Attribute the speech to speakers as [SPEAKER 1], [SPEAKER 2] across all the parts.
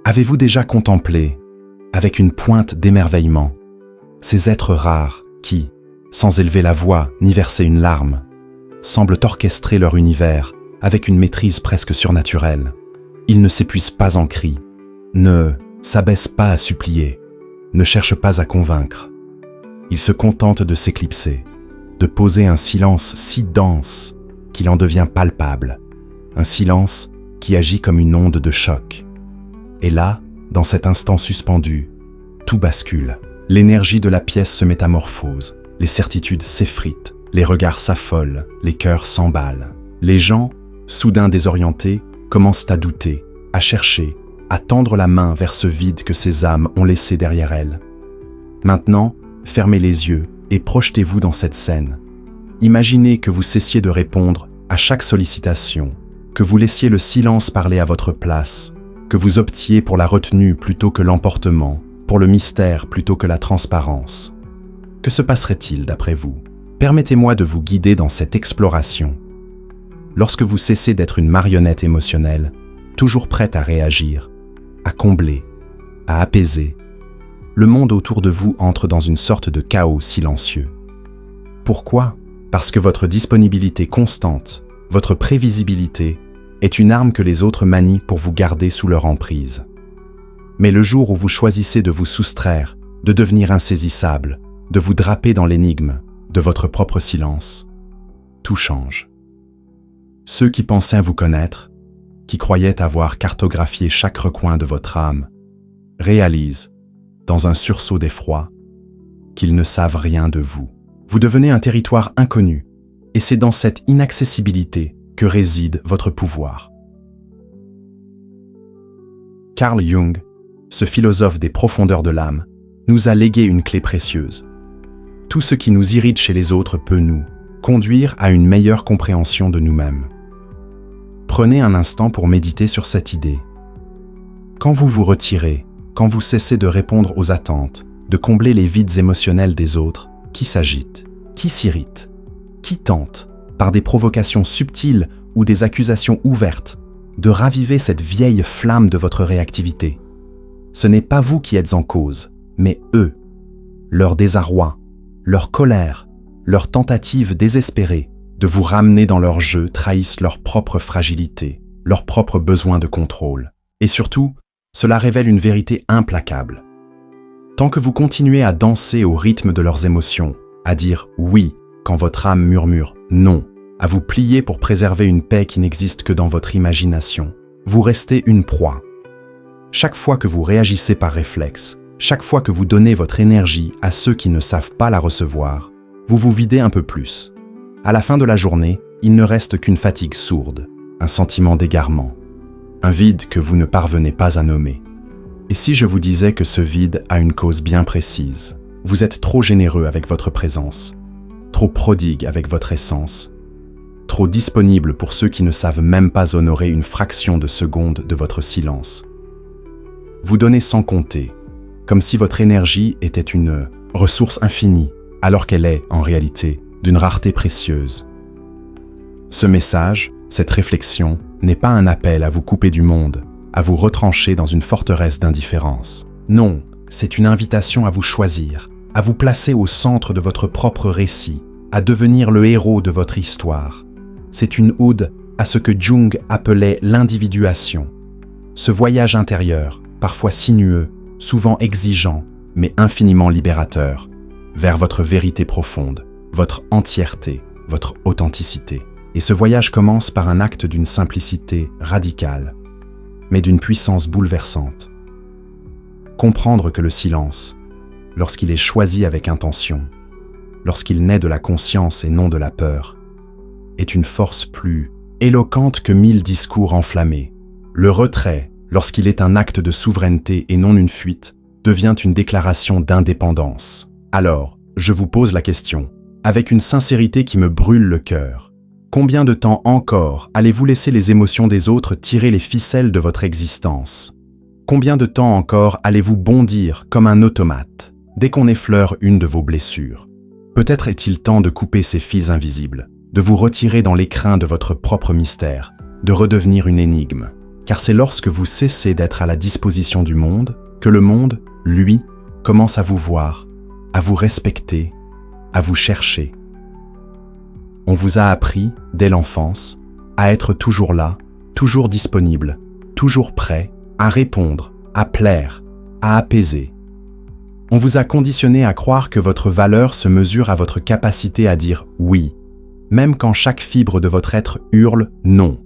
[SPEAKER 1] Avez-vous déjà contemplé, avec une pointe d'émerveillement, ces êtres rares qui, sans élever la voix ni verser une larme, semblent orchestrer leur univers avec une maîtrise presque surnaturelle? Ils ne s'épuisent pas en cris, ne s'abaissent pas à supplier, ne cherchent pas à convaincre. Ils se contentent de s'éclipser, de poser un silence si dense qu'il en devient palpable, un silence qui agit comme une onde de choc. Et là, dans cet instant suspendu, tout bascule. L'énergie de la pièce se métamorphose, les certitudes s'effritent, les regards s'affolent, les cœurs s'emballent. Les gens, soudain désorientés, commencent à douter, à chercher, à tendre la main vers ce vide que ces âmes ont laissé derrière elles. Maintenant, fermez les yeux et projetez-vous dans cette scène. Imaginez que vous cessiez de répondre à chaque sollicitation, que vous laissiez le silence parler à votre place, que vous optiez pour la retenue plutôt que l'emportement, pour le mystère plutôt que la transparence. Que se passerait-il d'après vous? Permettez-moi de vous guider dans cette exploration. Lorsque vous cessez d'être une marionnette émotionnelle, toujours prête à réagir, à combler, à apaiser, le monde autour de vous entre dans une sorte de chaos silencieux. Pourquoi? Parce que votre disponibilité constante, votre prévisibilité, est une arme que les autres manient pour vous garder sous leur emprise. Mais le jour où vous choisissez de vous soustraire, de devenir insaisissable, de vous draper dans l'énigme de votre propre silence, tout change. Ceux qui pensaient vous connaître, qui croyaient avoir cartographié chaque recoin de votre âme, réalisent, dans un sursaut d'effroi, qu'ils ne savent rien de vous. Vous devenez un territoire inconnu, et c'est dans cette inaccessibilité que réside votre pouvoir. Carl Jung, ce philosophe des profondeurs de l'âme, nous a légué une clé précieuse. Tout ce qui nous irrite chez les autres peut nous conduire à une meilleure compréhension de nous-mêmes. Prenez un instant pour méditer sur cette idée. Quand vous vous retirez, quand vous cessez de répondre aux attentes, de combler les vides émotionnels des autres, qui s'agitent, qui s'irritent, qui tentent, par des provocations subtiles ou des accusations ouvertes, de raviver cette vieille flamme de votre réactivité. Ce n'est pas vous qui êtes en cause, mais eux, leur désarroi, leur colère, leur tentative désespérée de vous ramener dans leur jeu trahissent leur propre fragilité, leur propre besoin de contrôle. Et surtout, cela révèle une vérité implacable. Tant que vous continuez à danser au rythme de leurs émotions, à dire « oui » quand votre âme murmure « non », à vous plier pour préserver une paix qui n'existe que dans votre imagination, vous restez une proie. Chaque fois que vous réagissez par réflexe, chaque fois que vous donnez votre énergie à ceux qui ne savent pas la recevoir, vous vous videz un peu plus. À la fin de la journée, il ne reste qu'une fatigue sourde, un sentiment d'égarement, un vide que vous ne parvenez pas à nommer. Et si je vous disais que ce vide a une cause bien précise? Vous êtes trop généreux avec votre présence, trop prodigue avec votre essence, trop disponible pour ceux qui ne savent même pas honorer une fraction de seconde de votre silence. Vous donnez sans compter, comme si votre énergie était une ressource infinie, alors qu'elle est, en réalité, d'une rareté précieuse. Ce message, cette réflexion, n'est pas un appel à vous couper du monde, à vous retrancher dans une forteresse d'indifférence. Non, c'est une invitation à vous choisir, à vous placer au centre de votre propre récit, à devenir le héros de votre histoire. C'est une ode à ce que Jung appelait l'individuation, ce voyage intérieur, parfois sinueux, souvent exigeant, mais infiniment libérateur, vers votre vérité profonde, votre entièreté, votre authenticité. Et ce voyage commence par un acte d'une simplicité radicale, mais d'une puissance bouleversante. Comprendre que le silence, lorsqu'il est choisi avec intention, lorsqu'il naît de la conscience et non de la peur, est une force plus éloquente que 1000 discours enflammés. Le retrait, lorsqu'il est un acte de souveraineté et non une fuite, devient une déclaration d'indépendance. Alors, je vous pose la question, avec une sincérité qui me brûle le cœur. Combien de temps encore allez-vous laisser les émotions des autres tirer les ficelles de votre existence? Combien de temps encore allez-vous bondir comme un automate dès qu'on effleure une de vos blessures? Peut-être est-il temps de couper ces fils invisibles, de vous retirer dans l'écrin de votre propre mystère, de redevenir une énigme. car c'est lorsque vous cessez d'être à la disposition du monde que le monde, lui, commence à vous voir, à vous respecter, à vous chercher. On vous a appris, dès l'enfance, à être toujours là, toujours disponible, toujours prêt à répondre, à plaire, à apaiser. On vous a conditionné à croire que votre valeur se mesure à votre capacité à dire oui, même quand chaque fibre de votre être hurle non.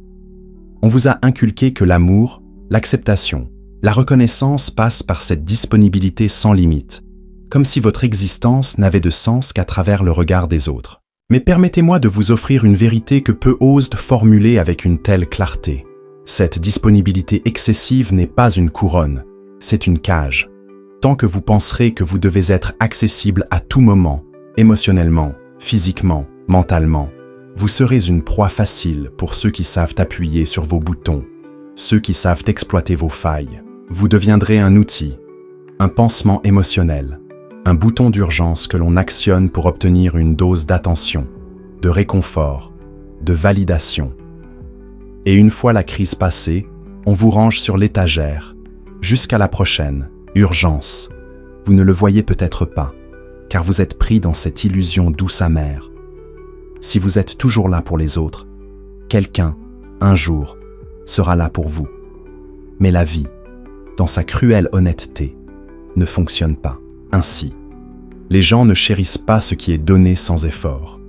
[SPEAKER 1] On vous a inculqué que l'amour, l'acceptation, la reconnaissance passent par cette disponibilité sans limite, comme si votre existence n'avait de sens qu'à travers le regard des autres. Mais permettez-moi de vous offrir une vérité que peu osent formuler avec une telle clarté. Cette disponibilité excessive n'est pas une couronne, c'est une cage. Tant que vous penserez que vous devez être accessible à tout moment, émotionnellement, physiquement, mentalement, vous serez une proie facile pour ceux qui savent appuyer sur vos boutons, ceux qui savent exploiter vos failles. Vous deviendrez un outil, un pansement émotionnel, un bouton d'urgence que l'on actionne pour obtenir une dose d'attention, de réconfort, de validation. Et une fois la crise passée, on vous range sur l'étagère, jusqu'à la prochaine, urgence. Vous ne le voyez peut-être pas, car vous êtes pris dans cette illusion douce amère. Si vous êtes toujours là pour les autres, quelqu'un, un jour, sera là pour vous. Mais la vie, dans sa cruelle honnêteté, ne fonctionne pas ainsi. Les gens ne chérissent pas ce qui est donné sans effort.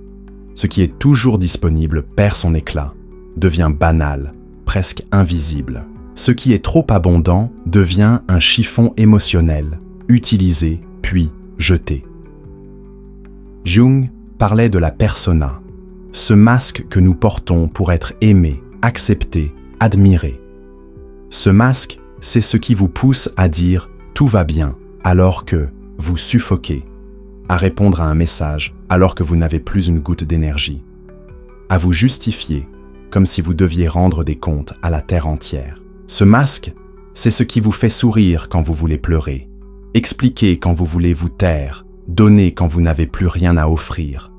[SPEAKER 1] Ce qui est toujours disponible perd son éclat, devient banal, presque invisible. Ce qui est trop abondant devient un chiffon émotionnel, utilisé puis jeté. Jung parlait de la persona, ce masque que nous portons pour être aimé, accepté, admiré. Ce masque, c'est ce qui vous pousse à dire « tout va bien » alors que vous suffoquez, à répondre à un message alors que vous n'avez plus une goutte d'énergie, à vous justifier comme si vous deviez rendre des comptes à la terre entière. Ce masque, c'est ce qui vous fait sourire quand vous voulez pleurer, expliquer quand vous voulez vous taire, donner quand vous n'avez plus rien à offrir.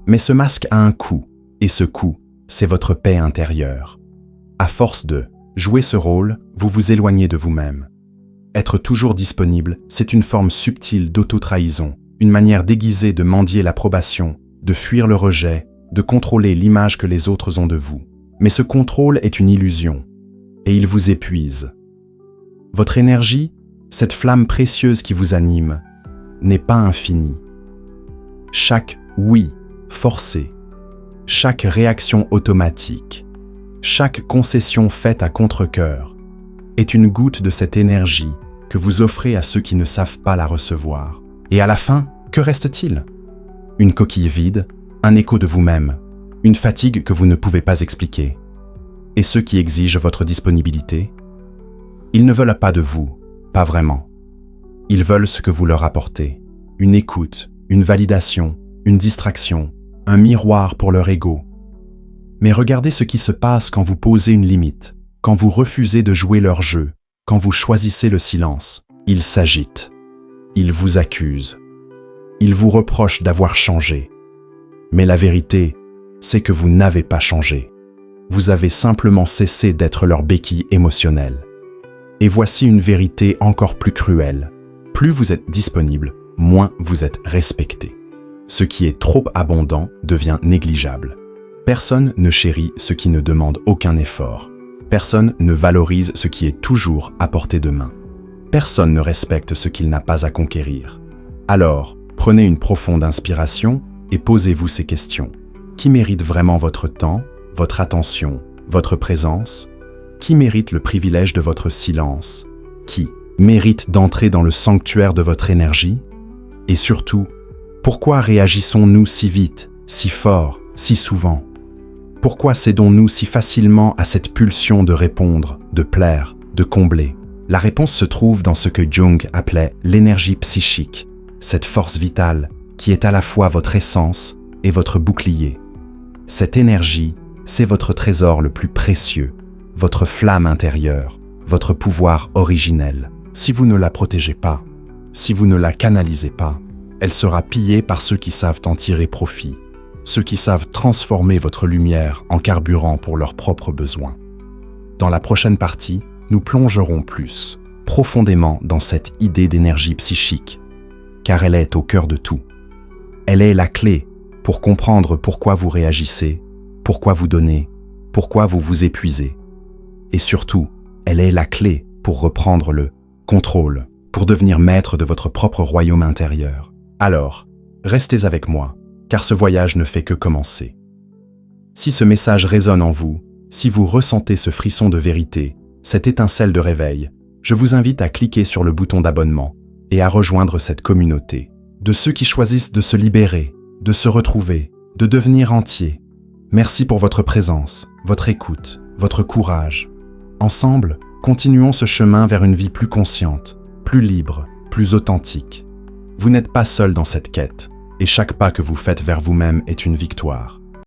[SPEAKER 1] Mais ce masque a un coût, et ce coût, c'est votre paix intérieure. À force de jouer ce rôle, vous vous éloignez de vous-même. Être toujours disponible, c'est une forme subtile d'auto-trahison, une manière déguisée de mendier l'approbation, de fuir le rejet, de contrôler l'image que les autres ont de vous. Mais ce contrôle est une illusion, et il vous épuise. Votre énergie, cette flamme précieuse qui vous anime, n'est pas infinie. Chaque oui forcé, chaque réaction automatique, chaque concession faite à contre-cœur est une goutte de cette énergie que vous offrez à ceux qui ne savent pas la recevoir. Et à la fin, que reste-t-il? Une coquille vide, un écho de vous-même, une fatigue que vous ne pouvez pas expliquer. Et ceux qui exigent votre disponibilité, ils ne veulent pas de vous, pas vraiment. Ils veulent ce que vous leur apportez, une écoute, une validation, une distraction, un miroir pour leur ego. Mais regardez ce qui se passe quand vous posez une limite, quand vous refusez de jouer leur jeu, quand vous choisissez le silence. Ils s'agitent, ils vous accusent, ils vous reprochent d'avoir changé. Mais la vérité, c'est que vous n'avez pas changé. Vous avez simplement cessé d'être leur béquille émotionnelle. Et voici une vérité encore plus cruelle. Plus vous êtes disponible, moins vous êtes respecté. Ce qui est trop abondant devient négligeable. Personne ne chérit ce qui ne demande aucun effort. Personne ne valorise ce qui est toujours à portée de main. Personne ne respecte ce qu'il n'a pas à conquérir. Alors, prenez une profonde inspiration et posez-vous ces questions. Qui mérite vraiment votre temps, votre attention, votre présence? Qui mérite le privilège de votre silence? Qui mérite d'entrer dans le sanctuaire de votre énergie? Et surtout, pourquoi réagissons-nous si vite, si fort, si souvent? Pourquoi cédons-nous si facilement à cette pulsion de répondre, de plaire, de combler? La réponse se trouve dans ce que Jung appelait l'énergie psychique, cette force vitale qui est à la fois votre essence et votre bouclier. Cette énergie, c'est votre trésor le plus précieux, votre flamme intérieure, votre pouvoir originel. Si vous ne la protégez pas, si vous ne la canalisez pas, elle sera pillée par ceux qui savent en tirer profit, ceux qui savent transformer votre lumière en carburant pour leurs propres besoins. Dans la prochaine partie, nous plongerons plus profondément dans cette idée d'énergie psychique, car elle est au cœur de tout. Elle est la clé pour comprendre pourquoi vous réagissez, pourquoi vous donnez, pourquoi vous vous épuisez. Et surtout, elle est la clé pour reprendre le contrôle, pour devenir maître de votre propre royaume intérieur. Alors, restez avec moi, car ce voyage ne fait que commencer. Si ce message résonne en vous, si vous ressentez ce frisson de vérité, cette étincelle de réveil, je vous invite à cliquer sur le bouton d'abonnement et à rejoindre cette communauté de ceux qui choisissent de se libérer, de se retrouver, de devenir entiers. Merci pour votre présence, votre écoute, votre courage. Ensemble, continuons ce chemin vers une vie plus consciente, plus libre, plus authentique. Vous n'êtes pas seul dans cette quête, et chaque pas que vous faites vers vous-même est une victoire.